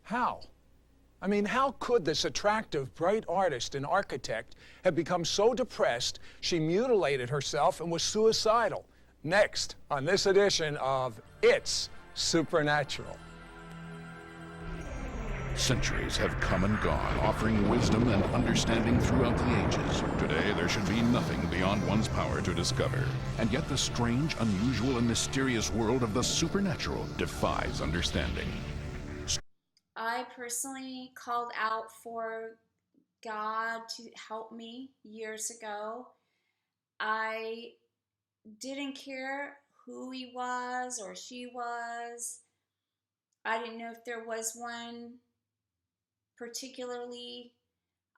How? I mean, how could this attractive, bright artist and architect have become so depressed she mutilated herself and was suicidal? Next on this edition of It's Supernatural. Centuries have come and gone, offering wisdom and understanding throughout the ages. Today, there should be nothing beyond one's power to discover. And yet the strange, unusual, and mysterious world of the supernatural defies understanding. I personally called out for God to help me years ago. I didn't care who he was or she was. I didn't know if there was one particularly.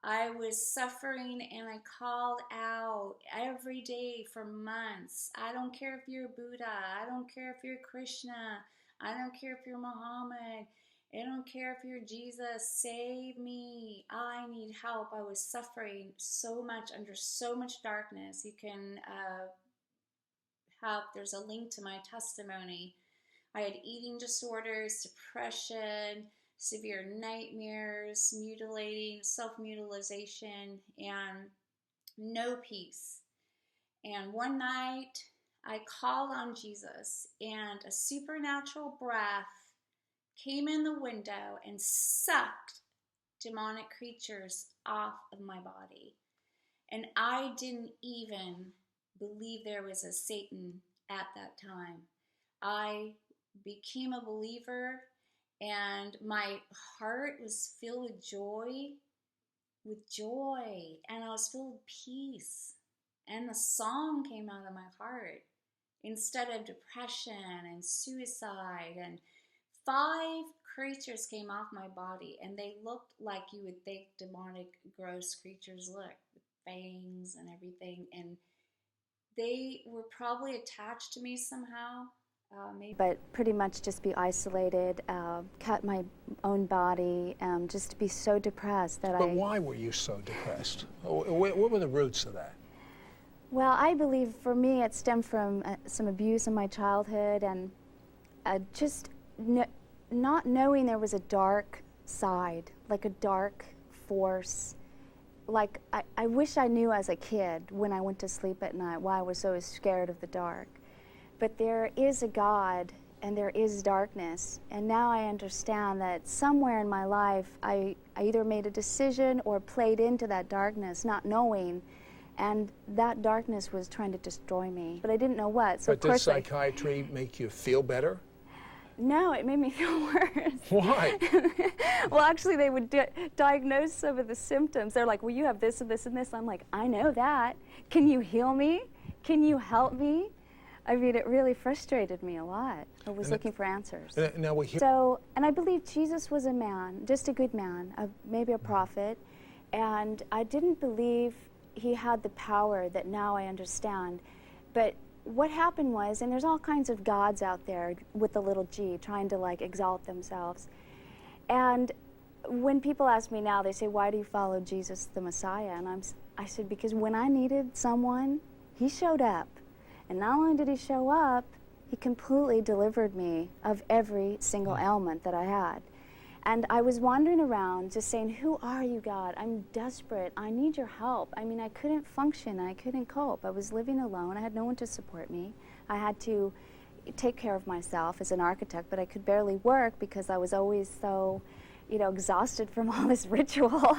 I was suffering and I called out every day for months. I don't care if you're Buddha. I don't care if you're Krishna. I don't care if you're Muhammad. I don't care if you're Jesus. Save me. I need help. I was suffering so much under so much darkness. You can there's a link to my testimony. I had eating disorders, depression, severe nightmares, self-mutilation, and no peace. And one night, I called on Jesus, and a supernatural breath came in the window and sucked demonic creatures off of my body. And I didn't even believe there was a Satan at that time. I became a believer, and my heart was filled with joy, and I was filled with peace. And the song came out of my heart instead of depression and suicide. And 5 creatures came off my body, and they looked like you would think demonic, gross creatures look, with fangs and everything. And they were probably attached to me somehow. But pretty much just be isolated, cut my own body, just to be so depressed that But why were you so depressed? What were the roots of that? Well, I believe for me it stemmed from some abuse in my childhood, and just not knowing there was a dark side, like a dark force. Like I wish I knew as a kid when I went to sleep at night why I was so scared of the dark. But there is a God and there is darkness. And now I understand that somewhere in my life I either made a decision or played into that darkness, not knowing. And that darkness was trying to destroy me. But I didn't know what. So but did psychiatry make you feel better? No, it made me feel worse. Why? Well, actually, they would diagnose some of the symptoms. They're like, well, you have this and this and this. I'm like, I know that. Can you heal me? Can you help me? I mean, it really frustrated me a lot. I was looking for answers. Now we hear. So, and I believe Jesus was a man, just a good man, maybe a prophet. And I didn't believe he had the power that now I understand. But what happened was, and there's all kinds of gods out there with a little g, trying to like exalt themselves. And when people ask me now, they say, why do you follow Jesus the Messiah? And I said, because when I needed someone, he showed up. And not only did he show up, he completely delivered me of every single ailment that I had. And I was wandering around just saying, who are you, God? I'm desperate. I need your help. I mean, I couldn't function. I couldn't cope. I was living alone. I had no one to support me. I had to take care of myself as an architect, but I could barely work because I was always so, exhausted from all this ritual.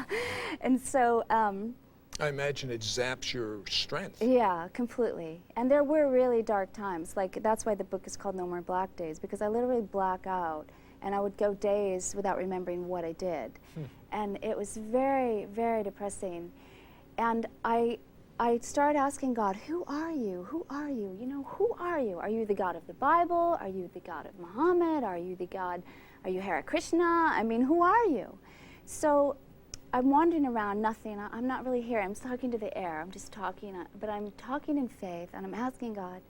And so I imagine it zaps your strength. Yeah, completely. And there were really dark times. Like, that's why the book is called No More Black Days, because I literally black out. And I would go days without remembering what I did. And it was very, very depressing. And I started asking God, who are you? Who are you? Who are you? Are you the God of the Bible? Are you the God of Muhammad? Are you Hare Krishna? I mean, who are you? So I'm wandering around, nothing. I'm not really here. I'm talking to the air. I'm just talking, but I'm talking in faith, and I'm asking God.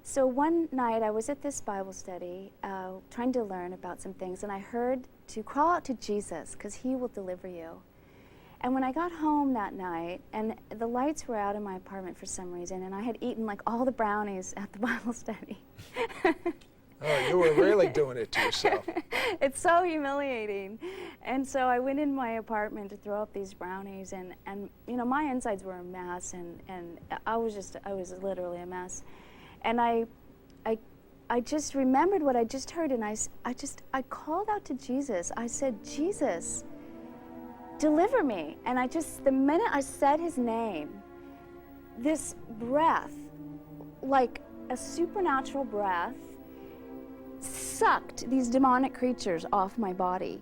So one night I was at this Bible study trying to learn about some things, and I heard to crawl out to Jesus because he will deliver you. And when I got home that night, and the lights were out in my apartment for some reason, and I had eaten like all the brownies at the Bible study. Oh, you were really doing it to yourself. It's so humiliating. And so I went in my apartment to throw up these brownies, and you know, my insides were a mess, and I was literally a mess. And I just remembered what I just heard, and I called out to Jesus. I said, Jesus, deliver me. And the minute I said his name, this breath, like a supernatural breath, sucked these demonic creatures off my body.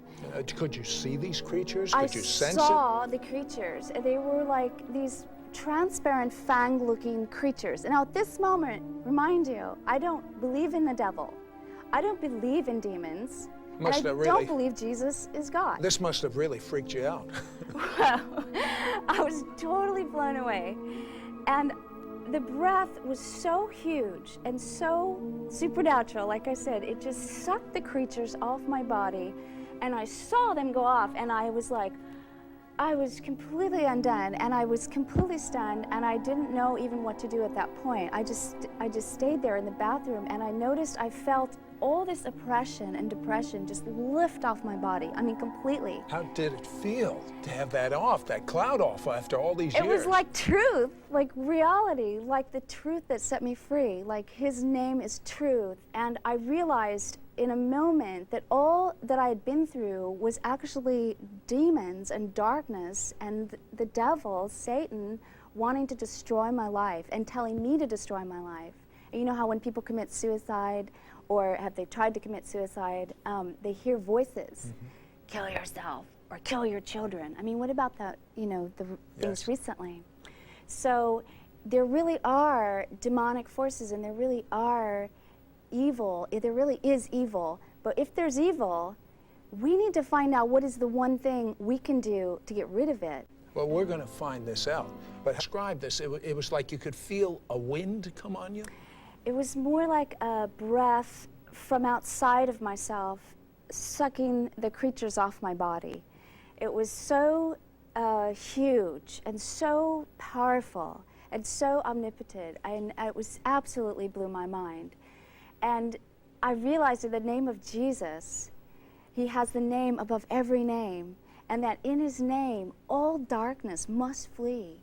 Could you see these creatures? Could you sense it? I saw the creatures. They were like these transparent, fang-looking creatures. And now at this moment, remind you, I don't believe in the devil. I don't believe in demons. Don't believe Jesus is God. This must have really freaked you out. Well, I was totally blown away. And the breath was so huge and so supernatural, like I said, it just sucked the creatures off my body, and I saw them go off, and I was completely undone, and I was completely stunned, and I didn't know even what to do at that point. I just stayed there in the bathroom, and I felt all this oppression and depression just lift off my body. I mean, completely. How did it feel to have that cloud off after all these years? It was like truth, like reality, like the truth that set me free. Like his name is truth. And I realized in a moment that all that I had been through was actually demons and darkness and the devil, Satan, wanting to destroy my life and telling me to destroy my life. And you know how when people commit suicide, or have they tried to commit suicide, they hear voices, kill yourself or kill your children. I mean, what about the things recently? So there really are demonic forces, and there really are evil. There really is evil. But if there's evil, we need to find out what is the one thing we can do to get rid of it. Well, we're going to find this out. But describe this. It was like you could feel a wind come on you? It was more like a breath from outside of myself, sucking the creatures off my body. It was so huge and so powerful and so omnipotent, and it was absolutely blew my mind. And I realized in the name of Jesus, he has the name above every name, and that in his name, all darkness must flee.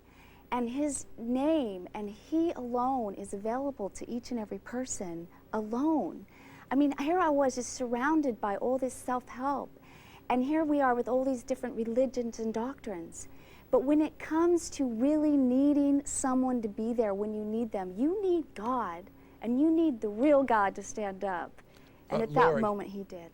And his name and he alone is available to each and every person alone. I mean, here I was just surrounded by all this self-help. And here we are with all these different religions and doctrines. But when it comes to really needing someone to be there when you need them, you need God. And you need the real God to stand up. And at that moment, he did.